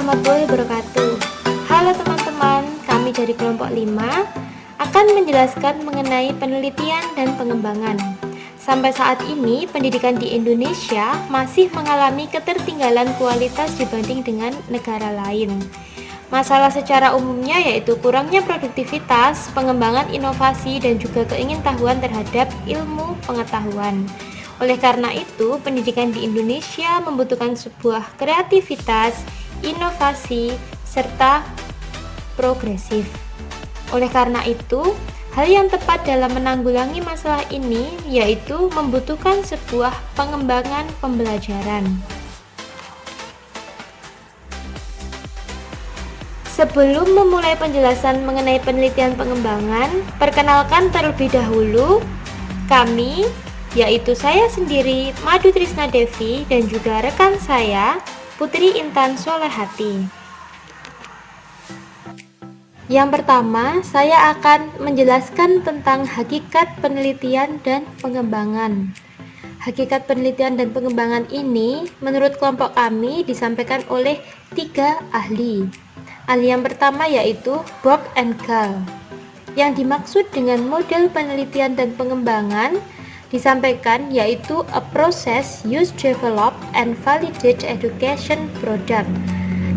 warahmatullahi wabarakatuh. Halo teman-teman, kami dari kelompok 5 akan menjelaskan mengenai penelitian dan pengembangan. Sampai saat ini, pendidikan di Indonesia masih mengalami ketertinggalan kualitas dibanding dengan negara lain. Masalah secara umumnya yaitu kurangnya produktivitas, pengembangan inovasi, dan juga keingintahuan terhadap ilmu pengetahuan. Oleh karena itu, pendidikan di Indonesia membutuhkan sebuah kreativitas, inovasi, serta progresif. Oleh karena itu, hal yang tepat dalam menanggulangi masalah ini yaitu membutuhkan sebuah pengembangan pembelajaran. Sebelum memulai penjelasan mengenai penelitian pengembangan, perkenalkan terlebih dahulu kami, yaitu saya sendiri, Madu Trisna Devi, dan juga rekan saya, Putri Intan Solehati. Yang pertama, saya akan menjelaskan tentang hakikat penelitian dan pengembangan. Hakikat penelitian dan pengembangan ini, menurut kelompok kami, disampaikan oleh 3 ahli. Ahli yang pertama yaitu Borg and Gall. Yang dimaksud dengan model penelitian dan pengembangan disampaikan yaitu a process used to develop and validate education product,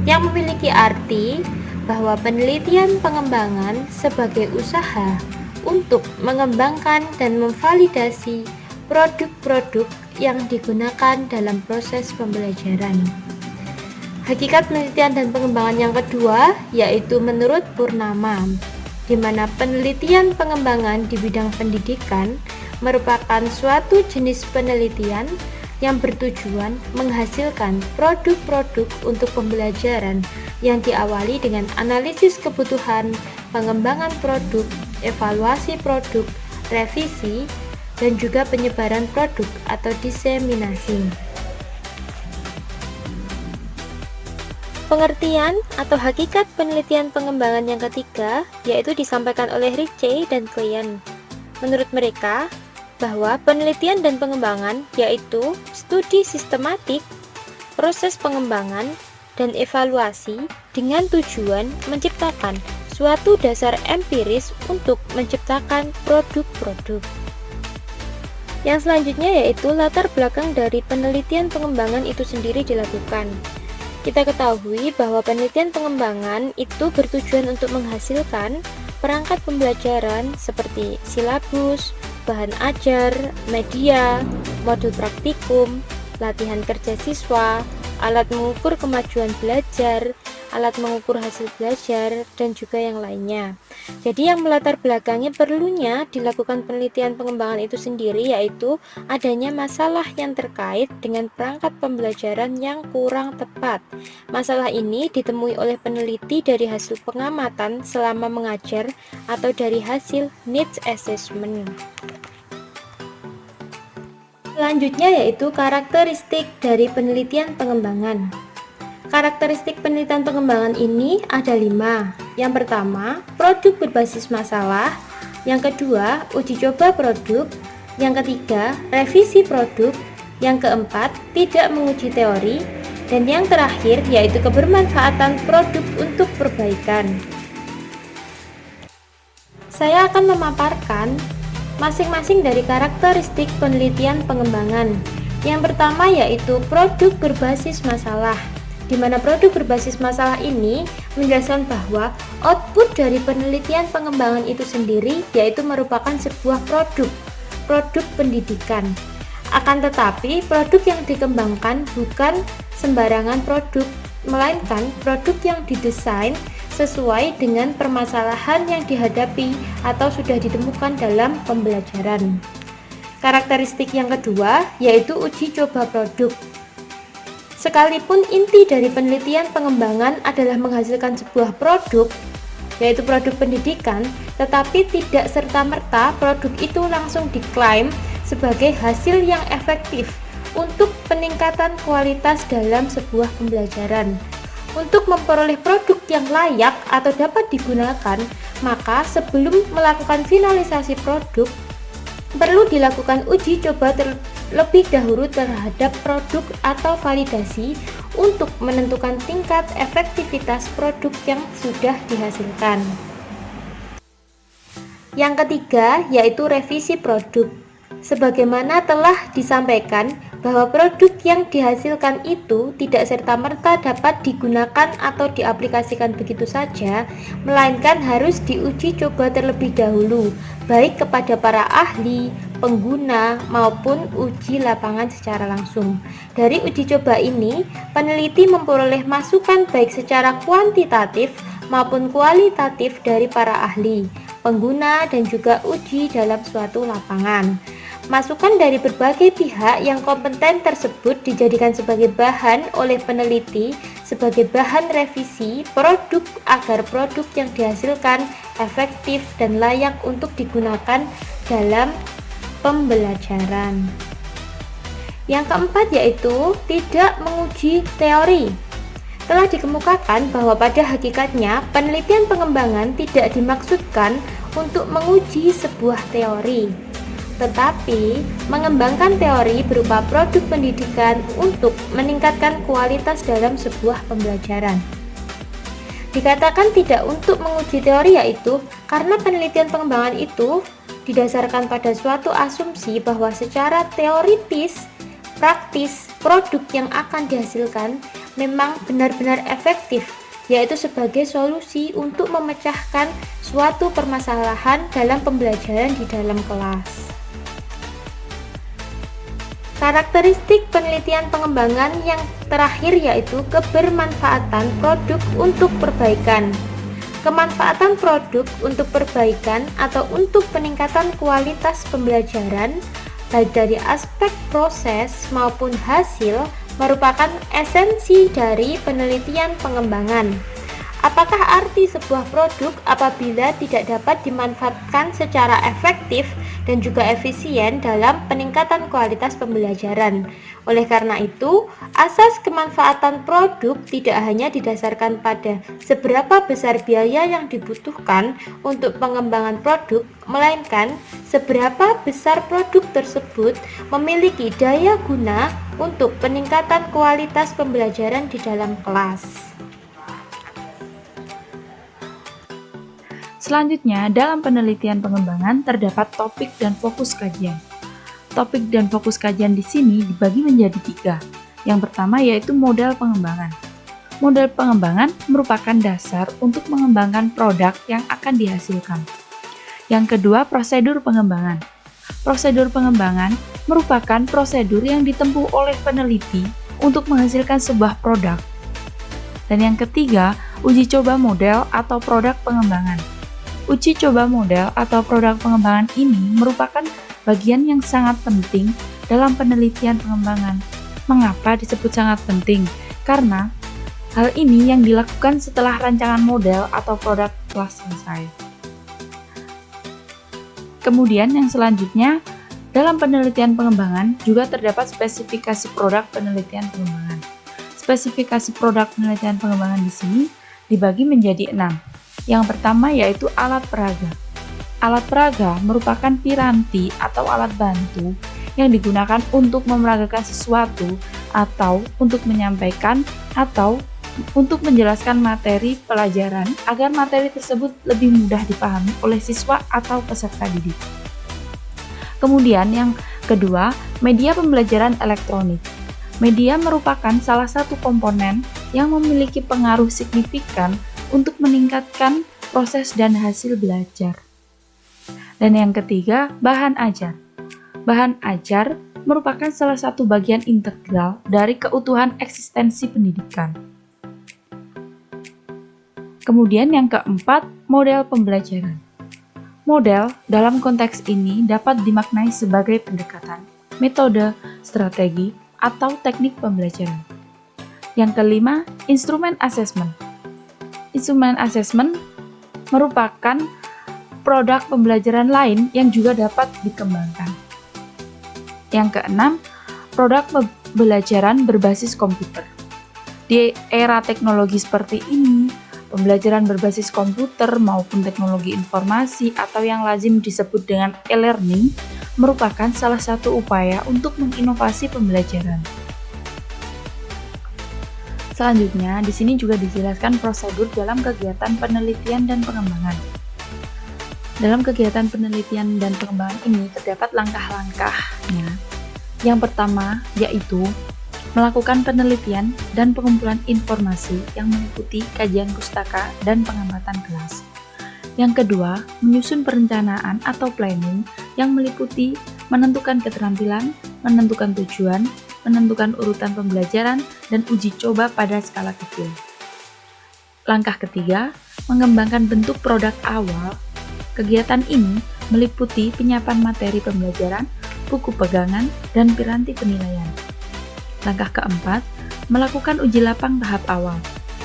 yang memiliki arti bahwa penelitian pengembangan sebagai usaha untuk mengembangkan dan memvalidasi produk-produk yang digunakan dalam proses pembelajaran. Hakikat penelitian dan pengembangan yang kedua yaitu menurut Purnama, di mana penelitian pengembangan di bidang pendidikan merupakan suatu jenis penelitian yang bertujuan menghasilkan produk-produk untuk pembelajaran yang diawali dengan analisis kebutuhan, pengembangan produk, evaluasi produk, revisi, dan juga penyebaran produk atau diseminasi. Pengertian atau hakikat penelitian pengembangan yang ketiga yaitu disampaikan oleh Ritchie dan Klein. Menurut mereka, bahwa penelitian dan pengembangan yaitu studi sistematik, proses pengembangan, dan evaluasi dengan tujuan menciptakan suatu dasar empiris untuk menciptakan produk-produk. Yang selanjutnya yaitu latar belakang dari penelitian pengembangan itu sendiri dilakukan. Kita ketahui bahwa penelitian pengembangan itu bertujuan untuk menghasilkan perangkat pembelajaran seperti silabus, bahan ajar, media, modul praktikum, latihan kerja siswa, alat mengukur kemajuan belajar, alat mengukur hasil belajar, dan juga yang lainnya. Jadi yang melatar belakangi perlunya dilakukan penelitian pengembangan itu sendiri yaitu adanya masalah yang terkait dengan perangkat pembelajaran yang kurang tepat. Masalah ini ditemui oleh peneliti dari hasil pengamatan selama mengajar atau dari hasil needs assessment. Selanjutnya yaitu karakteristik dari penelitian pengembangan. Karakteristik penelitian pengembangan ini ada 5. Yang pertama, produk berbasis masalah. Yang kedua, uji coba produk. Yang ketiga, revisi produk. Yang keempat, tidak menguji teori. Dan yang terakhir yaitu kebermanfaatan produk untuk perbaikan. Saya akan memaparkan masing-masing dari karakteristik penelitian pengembangan. Yang pertama yaitu produk berbasis masalah, di mana produk berbasis masalah ini menjelaskan bahwa output dari penelitian pengembangan itu sendiri yaitu merupakan sebuah produk pendidikan. Akan tetapi, produk yang dikembangkan bukan sembarangan produk, melainkan produk yang didesain sesuai dengan permasalahan yang dihadapi atau sudah ditemukan dalam pembelajaran. Karakteristik yang kedua yaitu uji coba produk. Sekalipun inti dari penelitian pengembangan adalah menghasilkan sebuah produk, yaitu produk pendidikan, tetapi tidak serta-merta produk itu langsung diklaim sebagai hasil yang efektif untuk peningkatan kualitas dalam sebuah pembelajaran. Untuk memperoleh produk yang layak atau dapat digunakan, maka sebelum melakukan finalisasi produk, perlu dilakukan uji coba lebih dahulu terhadap produk atau validasi untuk menentukan tingkat efektivitas produk yang sudah dihasilkan. Yang ketiga yaitu revisi produk. Sebagaimana telah disampaikan bahwa produk yang dihasilkan itu tidak serta-merta dapat digunakan atau diaplikasikan begitu saja, melainkan harus diuji coba terlebih dahulu, baik kepada para ahli, pengguna, maupun uji lapangan secara langsung. Dari uji coba ini, peneliti memperoleh masukan baik secara kuantitatif maupun kualitatif dari para ahli, pengguna, dan juga uji dalam suatu lapangan. Masukan dari berbagai pihak yang kompeten tersebut dijadikan sebagai bahan oleh peneliti sebagai bahan revisi produk agar produk yang dihasilkan efektif dan layak untuk digunakan dalam pembelajaran. Yang keempat yaitu tidak menguji teori. Telah dikemukakan bahwa pada hakikatnya penelitian pengembangan tidak dimaksudkan untuk menguji sebuah teori, tetapi mengembangkan teori berupa produk pendidikan untuk meningkatkan kualitas dalam sebuah pembelajaran. Dikatakan tidak untuk menguji teori yaitu karena penelitian pengembangan itu didasarkan pada suatu asumsi bahwa secara teoritis, praktis, produk yang akan dihasilkan memang benar-benar efektif, yaitu sebagai solusi untuk memecahkan suatu permasalahan dalam pembelajaran di dalam kelas. Karakteristik penelitian pengembangan yang terakhir yaitu kebermanfaatan produk untuk perbaikan. Kemanfaatan produk untuk perbaikan atau untuk peningkatan kualitas pembelajaran, baik dari aspek proses maupun hasil, merupakan esensi dari penelitian pengembangan. Apakah arti sebuah produk apabila tidak dapat dimanfaatkan secara efektif dan juga efisien dalam peningkatan kualitas pembelajaran? Oleh karena itu, asas kemanfaatan produk tidak hanya didasarkan pada seberapa besar biaya yang dibutuhkan untuk pengembangan produk, melainkan seberapa besar produk tersebut memiliki daya guna untuk peningkatan kualitas pembelajaran di dalam kelas. Selanjutnya, dalam penelitian pengembangan terdapat topik dan fokus kajian. Topik dan fokus kajian di sini dibagi menjadi 3. Yang pertama yaitu model pengembangan. Model pengembangan merupakan dasar untuk mengembangkan produk yang akan dihasilkan. Yang kedua, prosedur pengembangan. Prosedur pengembangan merupakan prosedur yang ditempuh oleh peneliti untuk menghasilkan sebuah produk. Dan yang ketiga, uji coba model atau produk pengembangan. Uji coba model atau produk pengembangan ini merupakan bagian yang sangat penting dalam penelitian pengembangan. Mengapa disebut sangat penting? Karena hal ini yang dilakukan setelah rancangan model atau produk telah selesai. Kemudian yang selanjutnya, dalam penelitian pengembangan juga terdapat spesifikasi produk penelitian pengembangan. Spesifikasi produk penelitian pengembangan di sini dibagi menjadi 6. Yang pertama yaitu alat peraga. Alat peraga merupakan piranti atau alat bantu yang digunakan untuk memeragakan sesuatu atau untuk menyampaikan atau untuk menjelaskan materi pelajaran agar materi tersebut lebih mudah dipahami oleh siswa atau peserta didik. Kemudian yang kedua, media pembelajaran elektronik. Media merupakan salah satu komponen yang memiliki pengaruh signifikan untuk meningkatkan proses dan hasil belajar. Dan yang ketiga, bahan ajar. Bahan ajar merupakan salah satu bagian integral dari keutuhan eksistensi pendidikan. Kemudian yang keempat, model pembelajaran. Model dalam konteks ini dapat dimaknai sebagai pendekatan, metode, strategi, atau teknik pembelajaran. Yang kelima, instrumen asesmen. Instrumen asesmen merupakan produk pembelajaran lain yang juga dapat dikembangkan. Yang keenam, produk pembelajaran berbasis komputer. Di era teknologi seperti ini, Pembelajaran berbasis komputer maupun teknologi informasi atau yang lazim disebut dengan e-learning merupakan salah satu upaya untuk menginovasi pembelajaran. Selanjutnya, di sini juga dijelaskan prosedur dalam kegiatan penelitian dan pengembangan. Dalam kegiatan penelitian dan pengembangan ini terdapat langkah-langkahnya. Yang pertama yaitu melakukan penelitian dan pengumpulan informasi yang meliputi kajian pustaka dan pengamatan kelas. Yang kedua, menyusun perencanaan atau planning yang meliputi menentukan keterampilan, menentukan tujuan, menentukan urutan pembelajaran, dan uji coba pada skala kecil. Langkah ketiga, mengembangkan bentuk produk awal. Kegiatan ini meliputi penyiapan materi pembelajaran, buku pegangan, dan piranti penilaian. Langkah keempat, melakukan uji lapang tahap awal.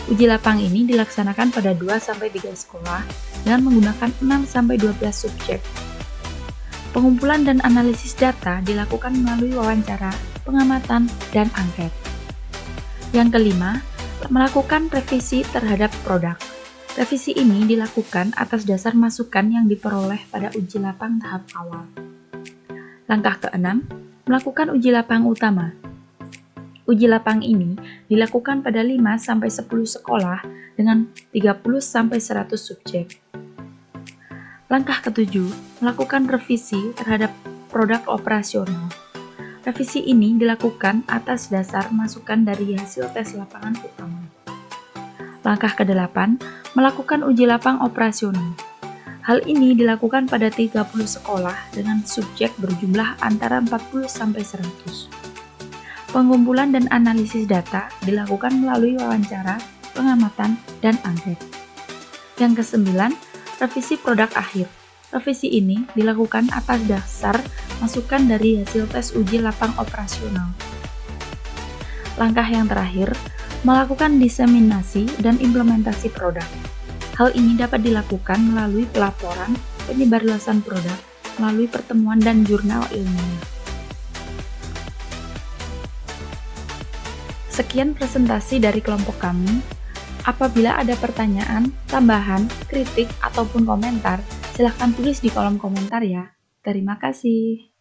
Uji lapang ini dilaksanakan pada 2-3 sekolah dengan menggunakan 6-12 subjek. Pengumpulan dan analisis data dilakukan melalui wawancara, pengamatan, dan angket. Yang kelima, melakukan revisi terhadap produk. Revisi ini dilakukan atas dasar masukan yang diperoleh pada uji lapang tahap awal. Langkah keenam, melakukan uji lapang utama. Uji lapang ini dilakukan pada 5-10 sekolah dengan 30-100 subjek. Langkah ketujuh, melakukan revisi terhadap produk operasional. Revisi ini dilakukan atas dasar masukan dari hasil tes lapangan utama. Langkah ke-8, melakukan uji lapang operasional. Hal ini dilakukan pada 30 sekolah dengan subjek berjumlah antara 40-100. Pengumpulan dan analisis data dilakukan melalui wawancara, pengamatan, dan angket. Yang kesembilan, revisi produk akhir. Revisi ini dilakukan atas dasar masukan dari hasil tes uji lapang operasional. Langkah yang terakhir, melakukan diseminasi dan implementasi produk. Hal ini dapat dilakukan melalui pelaporan, penyebarluasan produk, melalui pertemuan dan jurnal ilmiah. Sekian presentasi dari kelompok kami. Apabila ada pertanyaan, tambahan, kritik, ataupun komentar, silahkan tulis di kolom komentar ya. Terima kasih.